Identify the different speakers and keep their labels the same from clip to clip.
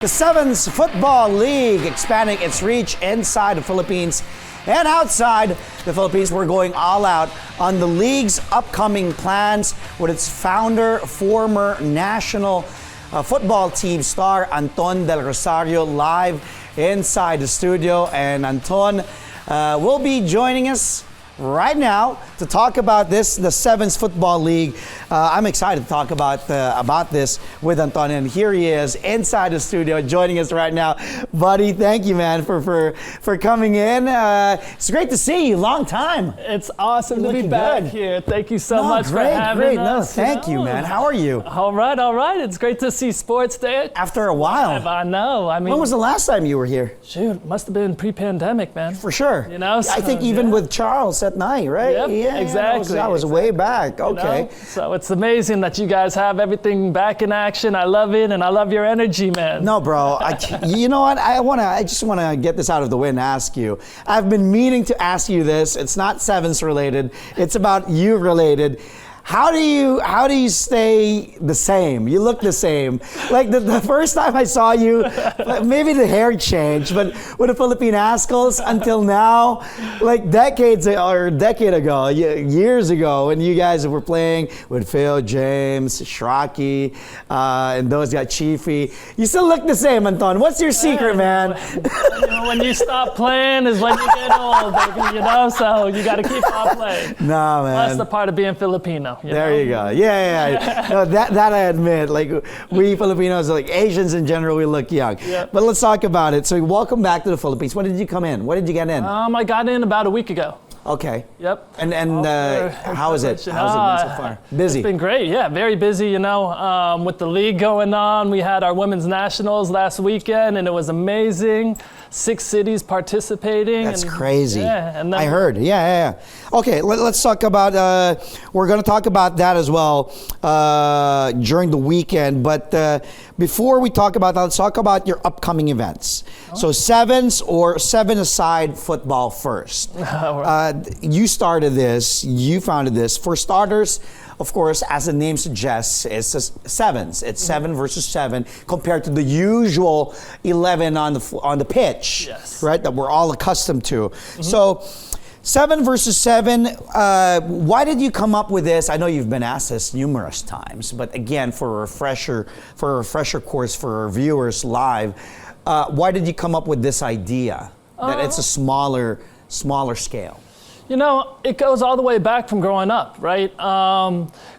Speaker 1: The 7's Football League expanding its reach inside the Philippines and outside the Philippines. We're going all out on the league's upcoming plans with its founder, former national football team star Anton del Rosario, live inside the studio. And Anton will be joining us right now to talk about this, the 7's Football League. I'm excited to talk about this with Anton, and here he is inside the studio joining us right now. Buddy, thank you, man, for coming in. It's great to see you. Long time.
Speaker 2: It's awesome to be back here. Thank you so much for having us.
Speaker 1: Thank you, man. How are you?
Speaker 2: All right. It's great to see sports there.
Speaker 1: After a while.
Speaker 2: I know. I mean,
Speaker 1: when was the last time you were here?
Speaker 2: Shoot, must have been pre-pandemic, man.
Speaker 1: For sure.
Speaker 2: You know,
Speaker 1: I think even with Charles at night, right?
Speaker 2: Yep,
Speaker 1: yeah,
Speaker 2: exactly.
Speaker 1: That was way back. Okay.
Speaker 2: You know? So it's amazing that you guys have everything back in action. I love it, and I love your energy, man.
Speaker 1: No, bro. You know what? I just want to get this out of the way and ask you. I've been meaning to ask you this. It's not 7's related. It's about you related. How do you stay the same? You look the same. Like the first time I saw you, maybe the hair changed, but with the Philippine Ascals until now, like decade ago, years ago, when you guys were playing with Phil, James, Shraki, and those guys, Chiefy, you still look the same, Anton. What's your secret, man?
Speaker 2: When you stop playing is when you get old, baby, you know? So you got to keep on playing.
Speaker 1: Nah, man.
Speaker 2: That's the part of being Filipino.
Speaker 1: There you go. Yeah. No, that I admit. Like, we Filipinos, like Asians in general, we look young.
Speaker 2: Yep.
Speaker 1: But let's talk about it. So welcome back to the Philippines. When did you come in? When did you get in?
Speaker 2: I got in about a week ago.
Speaker 1: Okay.
Speaker 2: Yep.
Speaker 1: And how is it? How's it been so far? Busy?
Speaker 2: It's been great. Yeah, very busy, you know, with the league going on. We had our women's nationals last weekend, and it was amazing. 6 cities participating.
Speaker 1: That's crazy.
Speaker 2: Yeah, and then
Speaker 1: I heard. Yeah. Okay, let's talk about, we're going to talk about that as well during the weekend. But before we talk about that, let's talk about your upcoming events. So 7's or 7-a-side football first. You started this, you founded this. For starters, of course, as the name suggests, it's 7's. It's 7 versus 7 compared to the usual 11 on the pitch,
Speaker 2: yes,
Speaker 1: right? That we're all accustomed to. So 7 versus 7. Why did you come up with this? I know you've been asked this numerous times, but again, for a refresher course for our viewers live, why did you come up with this idea that it's a smaller scale?
Speaker 2: You know, it goes all the way back from growing up, right?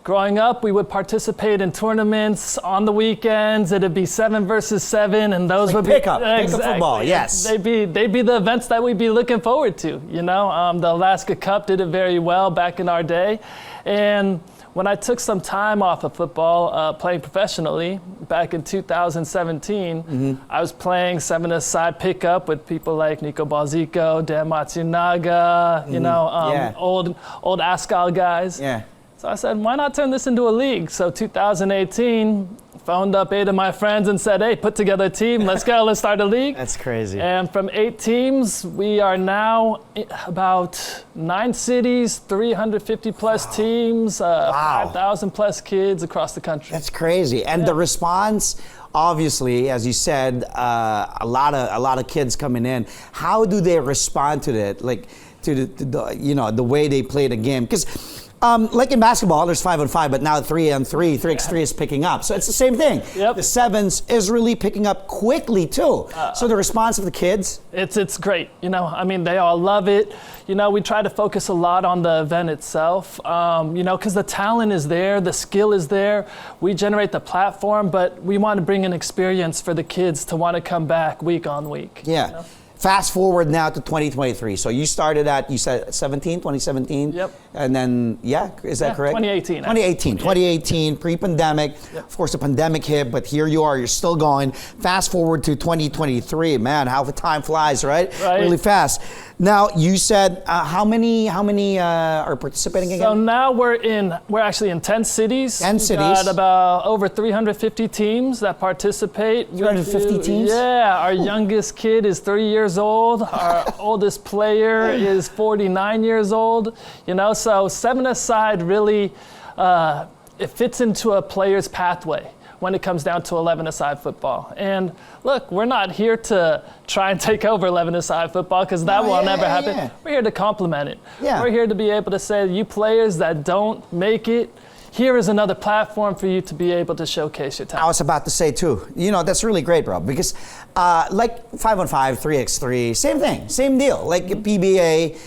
Speaker 2: Growing up, we would participate in tournaments on the weekends. It'd be 7 versus 7, and those would be
Speaker 1: pickup football. Yes,
Speaker 2: they'd be the events that we'd be looking forward to. You know, the Alaska Cup did it very well back in our day, and when I took some time off of football, playing professionally back in 2017, I was playing 7-a-side pickup with people like Nico Balzico, Dan Matsunaga, you know, old Ascal guys.
Speaker 1: Yeah.
Speaker 2: So I said, why not turn this into a league? So 2018, phoned up 8 of my friends and said, hey, put together a team. Let's go. Let's start a league.
Speaker 1: That's crazy.
Speaker 2: And from 8 teams, we are now about 9 cities, 350 plus teams, 5,000 plus kids across the country.
Speaker 1: That's crazy. And the response, obviously, as you said, a lot of kids coming in. How do they respond to that? Like to the you know, the way they play the game? Because like in basketball, there's 5-on-5, but now 3-on-3, 3x3 is picking up. So it's the same thing.
Speaker 2: Yep.
Speaker 1: The 7's is really picking up quickly too. So the response of the kids?
Speaker 2: It's great. You know, I mean, they all love it. You know, we try to focus a lot on the event itself, you know, because the talent is there, the skill is there. We generate the platform, but we want to bring an experience for the kids to want to come back week on week.
Speaker 1: Yeah.
Speaker 2: You know?
Speaker 1: Fast forward now to 2023. So you started at, you said 2017?
Speaker 2: Yep.
Speaker 1: And then, is that correct?
Speaker 2: 2018.
Speaker 1: 2018, pre-pandemic. Yep. Of course, the pandemic hit, but here you are, you're still going. Fast forward to 2023, man, how the time flies, right? Really fast. Now, you said, how many are participating again?
Speaker 2: So now we're actually in 10 cities.
Speaker 1: 10 cities.
Speaker 2: We've got about over 350 teams that participate.
Speaker 1: 350 teams?
Speaker 2: Yeah, our youngest kid is 3 years old. Our oldest player is 49 years old. You know, so 7-a-side really, it fits into a player's pathway. when it comes down to 11-a-side football. And look, we're not here to try and take over 11-a-side football because that will never happen. Yeah. We're here to complement it. Yeah. We're here to be able to say, you players that don't make it, here is another platform for you to be able to showcase your talent.
Speaker 1: I was about to say too, that's really great, bro, because like 5-on-5, 3x3, same thing, same deal. Like PBA,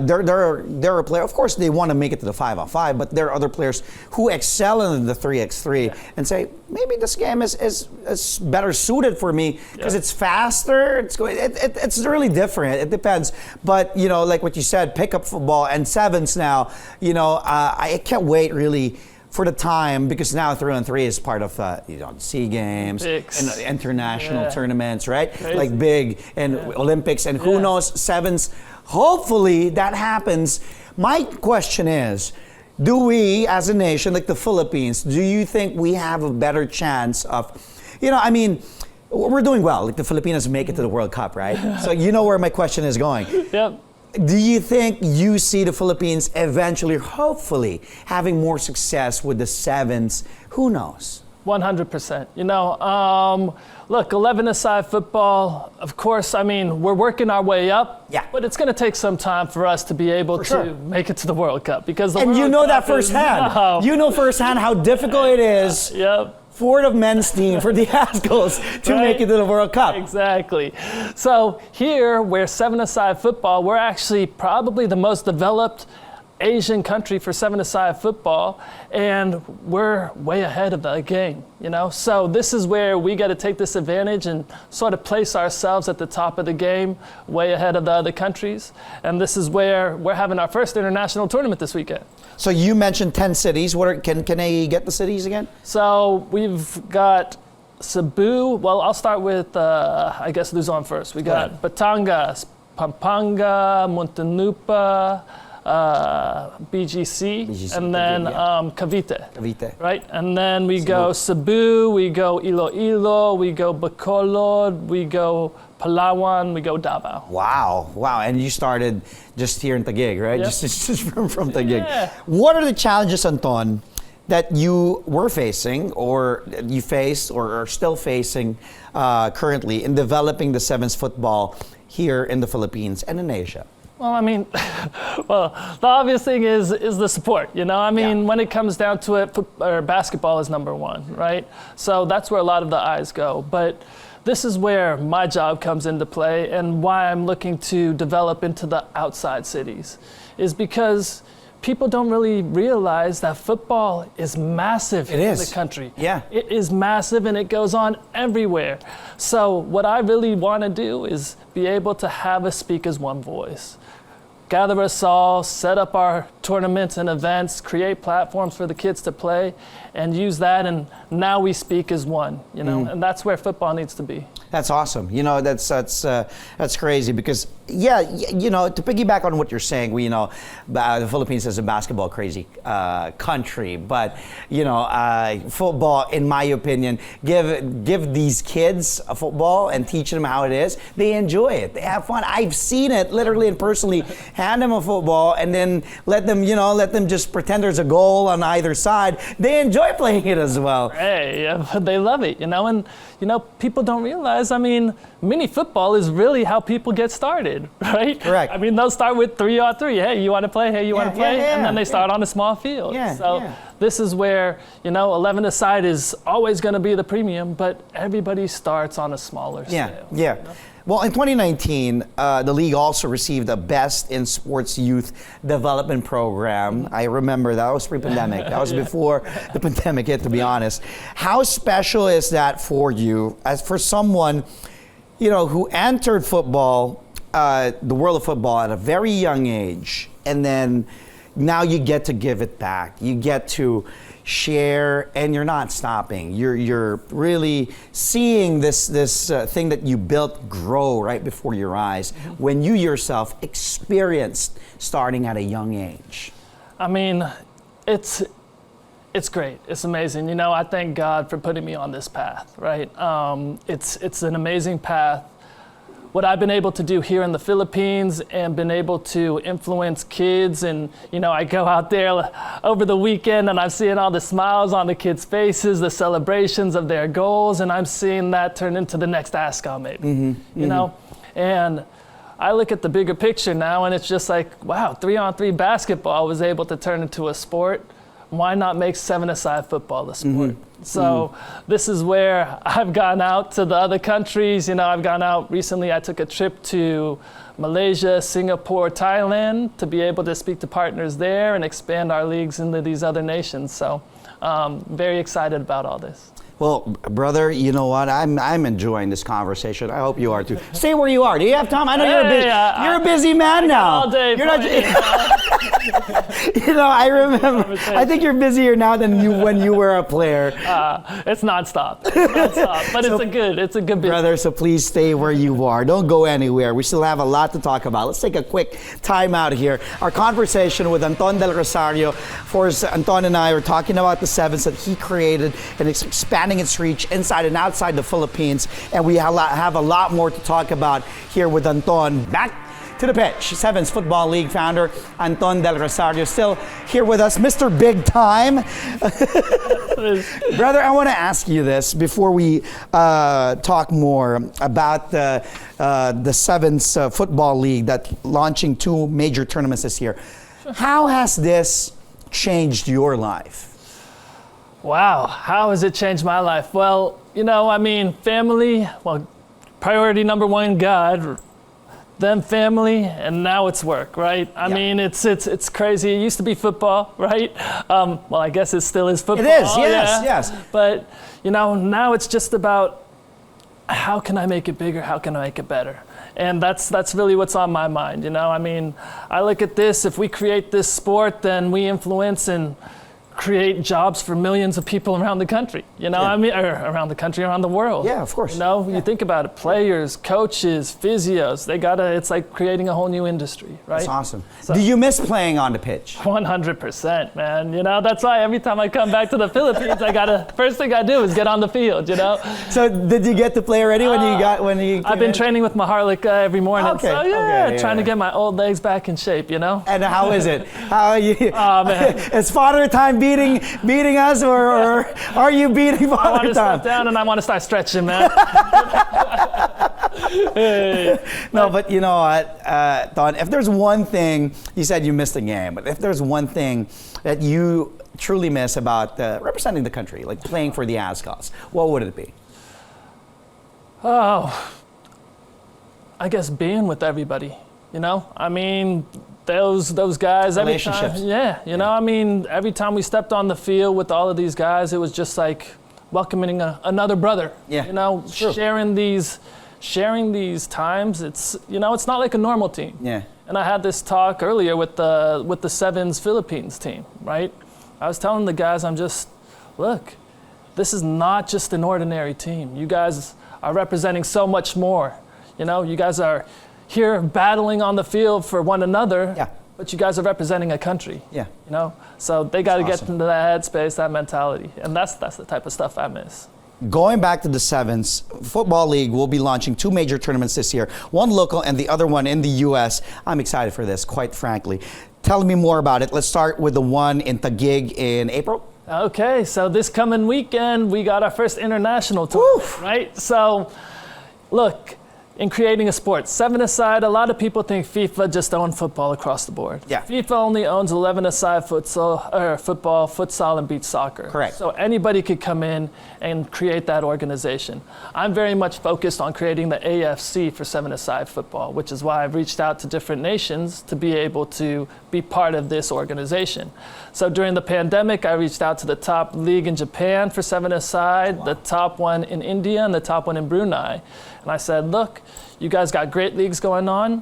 Speaker 1: they're a player. Of course, they want to make it to the 5-on-5, but there are other players who excel in the 3x3 and say, maybe this game is better suited for me because it's faster. It's really different. It depends. But like what you said, pickup football and 7's now. I can't wait really for the time, because now 3-on-3 is part of SEA Games and international tournaments, right? Crazy. Like big and Olympics, and who knows, 7's. Hopefully that happens. My question is, do we as a nation, like the Philippines, do you think we have a better chance of, we're doing well, like the Filipinos make it to the World Cup, right? So where my question is going.
Speaker 2: Yep.
Speaker 1: Do you think you see the Philippines eventually, hopefully, having more success with the 7's? Who knows?
Speaker 2: 100%. Look, 11-a-side football, of course, we're working our way up. Yeah. But it's going to take some time for us to be able to make it to the World Cup. Because
Speaker 1: that firsthand. You know firsthand how difficult it is.
Speaker 2: Yep.
Speaker 1: For the men's team, for the Ascos to make it to the World Cup.
Speaker 2: Exactly. So here, where 7-a-side football, we're actually probably the most developed Asian country for 7-a-side football, and we're way ahead of the game, So this is where we got to take this advantage and sort of place ourselves at the top of the game, way ahead of the other countries. And this is where we're having our first international tournament this weekend.
Speaker 1: So you mentioned 10 cities. Can I get the cities again?
Speaker 2: So we've got Cebu. Well, I'll start with, Luzon first. We got Batangas, Pampanga, Muntinlupa, BGC, and then Cavite. Right? And then we go Cebu, we go Iloilo, we go Bacolod, we go Palawan, we go Davao.
Speaker 1: Wow. And you started just here in Taguig, right?
Speaker 2: Yep.
Speaker 1: Just from Taguig. Yeah. What are the challenges, Anton, that you were facing, or you face, or are still facing currently in developing the 7's football here in the Philippines and in Asia?
Speaker 2: Well, the obvious thing is the support, when it comes down to it, basketball is number one, right? So that's where a lot of the eyes go. But this is where my job comes into play, and why I'm looking to develop into the outside cities is because people don't really realize that football is massive in the country. Yeah. It is massive, and it goes on everywhere. So what I really want to do is be able to have us speak as one voice. Gather us all, set up our tournaments and events, create platforms for the kids to play, and use that, and now we speak as one, and that's where football needs to be.
Speaker 1: That's awesome. That's crazy because, to piggyback on what you're saying, the Philippines is a basketball crazy country, but, football, in my opinion, give these kids a football and teach them how it is. They enjoy it. They have fun. I've seen it literally and personally. Hand them a football and then let them just pretend there's a goal on either side. They enjoy playing it as well.
Speaker 2: Hey, they love it, and people don't realize, mini football is really how people get started, right?
Speaker 1: Correct.
Speaker 2: They'll start with 3-on-3. Hey, you want to play? Hey, you want to play? And then they start on a small field. This is where, 11-a-side is always going to be the premium, but everybody starts on a smaller scale.
Speaker 1: Yeah. Well, in 2019, the league also received a Best in Sports Youth Development Program. I remember that was pre-pandemic. That was before the pandemic hit, to be honest. How special is that for you, as for someone, who entered football, the world of football at a very young age, and then now you get to give it back. You get to share, and you're not stopping. You're really seeing this thing that you built grow right before your eyes when you yourself experienced starting at a young age.
Speaker 2: It's great. It's amazing. I thank God for putting me on this path, right? It's an amazing path what I've been able to do here in the Philippines and been able to influence kids. And, I go out there over the weekend and I'm seeing all the smiles on the kids' faces, the celebrations of their goals, and I'm seeing that turn into the next ASCON maybe, And I look at the bigger picture now and it's just like, wow, 3-on-3 basketball was able to turn into a sport. Why not make 7-a-side football a sport? So this is where I've gone out to the other countries. I've gone out recently. I took a trip to Malaysia, Singapore, Thailand to be able to speak to partners there and expand our leagues into these other nations. So very excited about all this.
Speaker 1: Well, brother, you know what? I'm enjoying this conversation. I hope you are too. Stay where you are. Do you have time? I know you're a busy man now.
Speaker 2: All day.
Speaker 1: You're not. I remember. I think you're busier now than when you were a player.
Speaker 2: It's nonstop. But so, it's a good business.
Speaker 1: Brother, so please stay where you are. Don't go anywhere. We still have a lot to talk about. Let's take a quick time out here. Our conversation with Anton del Rosario. Of course, Anton and I were talking about the 7's that he created and expanding its reach inside and outside the Philippines, and we have a lot more to talk about here with Anton. Back to the pitch. 7's Football League founder Anton del Rosario still here with us, Mr. Big Time. Brother, I want to ask you this before we talk more about the 7's Football League that launching 2 major tournaments this year. How has this changed your life?
Speaker 2: Wow, how has it changed my life? Well, family, priority number 1, God, then family, and now it's work, right? I mean, it's crazy. It used to be football, right? I guess it still is football.
Speaker 1: It is, yes.
Speaker 2: But, now it's just about how can I make it bigger? How can I make it better? And that's really what's on my mind, I look at this, if we create this sport, then we influence and create jobs for millions of people around the country, around the country, around the world.
Speaker 1: Yeah, of course.
Speaker 2: You think about it, players, coaches, physios, it's like creating a whole new industry, right?
Speaker 1: That's awesome. So, do you miss playing on the pitch?
Speaker 2: 100%, man. That's why every time I come back to the Philippines, first thing I do is get on the field,
Speaker 1: So did you get to play already
Speaker 2: I've been training with Maharlika every morning.
Speaker 1: Okay.
Speaker 2: So trying to get my old legs back in shape,
Speaker 1: And how is it? How are you?
Speaker 2: Oh, man.
Speaker 1: Is Father Time beating us, or are you beating Father Time?
Speaker 2: I want to step down and I want to start stretching, man.
Speaker 1: No, but you know what, Don, if there's one thing, you said you missed a game, but if there's one thing that you truly miss about representing the country, like playing for the ASCOs, what would it be?
Speaker 2: Oh, I guess being with everybody, those guys, every
Speaker 1: relationships.
Speaker 2: time, every time we stepped on the field with all of these guys, it was just like welcoming another brother.
Speaker 1: Yeah,
Speaker 2: sharing these times. It's it's not like a normal team.
Speaker 1: Yeah.
Speaker 2: And I had this talk earlier with the 7's Philippines team, right? I was telling the guys, look, this is not just an ordinary team. You guys are representing so much more. You guys are here battling on the field for one another, but you guys are representing a country. So they got to get into that headspace, that mentality, and that's the type of stuff I miss.
Speaker 1: Going back to the 7's Football League, will be launching 2 major tournaments this year, one local and the other one in the U.S. I'm excited for this, quite frankly. Tell me more about it. Let's start with the one in Taguig in April.
Speaker 2: Okay, so this coming weekend, we got our first international tour, right? So, look, in creating a sport, 7-a-side, a lot of people think FIFA just owns football across the board.
Speaker 1: Yeah.
Speaker 2: FIFA only owns 11-a-side football, futsal, and beach soccer.
Speaker 1: Correct.
Speaker 2: So anybody could come in and create that organization. I'm very much focused on creating the AFC for 7-a-side football, which is why I've reached out to different nations to be able to be part of this organization. So during the pandemic, I reached out to the top league in Japan for 7-a-side, the top one in India, and the top one in Brunei. And I said, look, you guys got great leagues going on.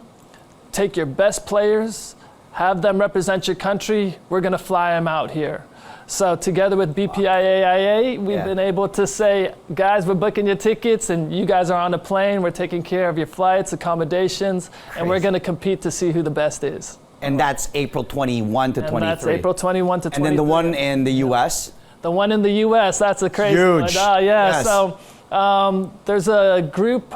Speaker 2: Take your best players, have them represent your country. We're going to fly them out here. So together with BPIAIA, we've been able to say, guys, we're booking your tickets and you guys are on a plane. We're taking care of your flights, accommodations, and we're going to compete to see who the best is.
Speaker 1: And that's April 21 to 23.
Speaker 2: And that's April 21 to 23.
Speaker 1: And then the one in the U.S.?
Speaker 2: The one in the U.S., that's a crazy one.
Speaker 1: Huge.
Speaker 2: Oh, yeah.
Speaker 1: Yes.
Speaker 2: So There's a group,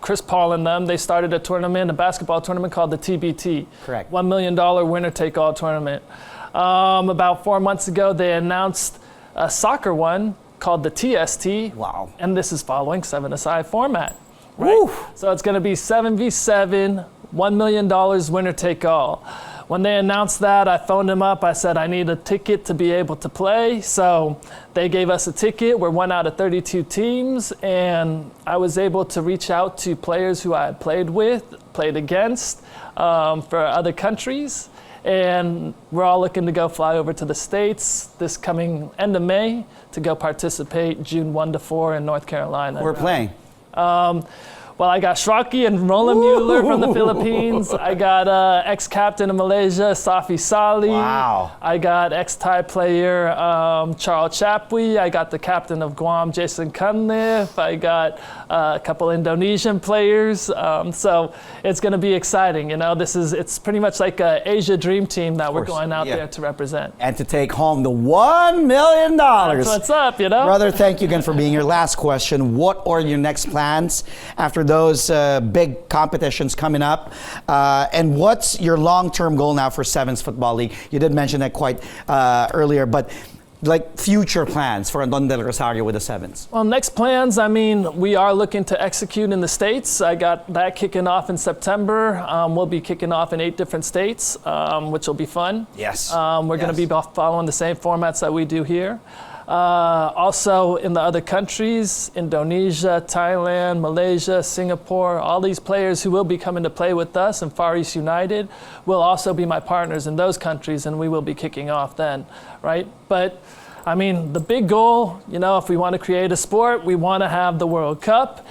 Speaker 2: Chris Paul and them, they started a tournament, a basketball tournament called the TBT.
Speaker 1: Correct.
Speaker 2: $1 million winner-take-all tournament. About 4 months ago, they announced a soccer one called the TST.
Speaker 1: Wow.
Speaker 2: And this is following 7-a-side format. Right?
Speaker 1: Woo.
Speaker 2: So it's going to be 7v7, $1 million winner-take-all. When they announced that, I phoned them up. I said, I need a ticket to be able to play. So they gave us a ticket. We're 1 out of 32 teams. And I was able to reach out to players who I had played with, played against for other countries. And we're all looking to go fly over to the States this coming end of May to go participate June 1 to 4 in North Carolina.
Speaker 1: We're playing.
Speaker 2: Well, I got Shraki and Roland Mueller from the Philippines. I got ex-captain of Malaysia, Safi Salih.
Speaker 1: Wow.
Speaker 2: I got ex-Thai player Charles Chapwi. I got the captain of Guam, Jason Cunliffe. I got a couple Indonesian players. So it's going to be exciting. You know, it's pretty much like an Asia Dream Team that we're going out there to represent.
Speaker 1: And to take home the $1 million.
Speaker 2: That's what's up, you know?
Speaker 1: Brother, thank you again for being here. Last question. What are your next plans after those big competitions coming up? And what's your long-term goal now for 7's Football League? You did mention that quite earlier, but like future plans for Anton del Rosario with the 7's?
Speaker 2: Well, next plans, I mean, we are looking to execute in the States. I got that kicking off in September. We'll be kicking off in 8 different states, which will be fun.
Speaker 1: Yes.
Speaker 2: We're going to be following the same formats that we do here. Also in the other countries, Indonesia, Thailand, Malaysia, Singapore, all these players who will be coming to play with us in Far East United will also be my partners in those countries, and we will be kicking off then, right? But I mean, the big goal, you know, if we want to create a sport, we want to have the World Cup.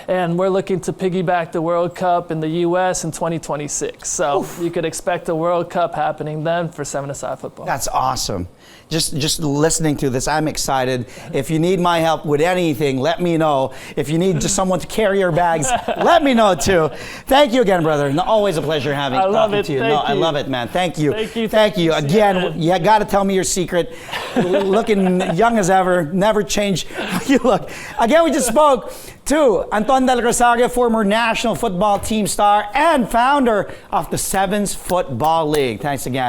Speaker 2: And we're looking to piggyback the World Cup in the U.S. in 2026. So you could expect a World Cup happening then for 7-a-side football.
Speaker 1: That's awesome. Just listening to this, I'm excited. If you need my help with anything, let me know. If you need just someone to carry your bags, let me know too. Thank you again, brother. Always a pleasure talking to you. I love it, man. Thank you. Thank you. Again, you got to tell me your secret. Looking young as ever, never change how you look. Again, we just spoke to Anton del Rosario, former national football team star and founder of the 7's Football League. Thanks again.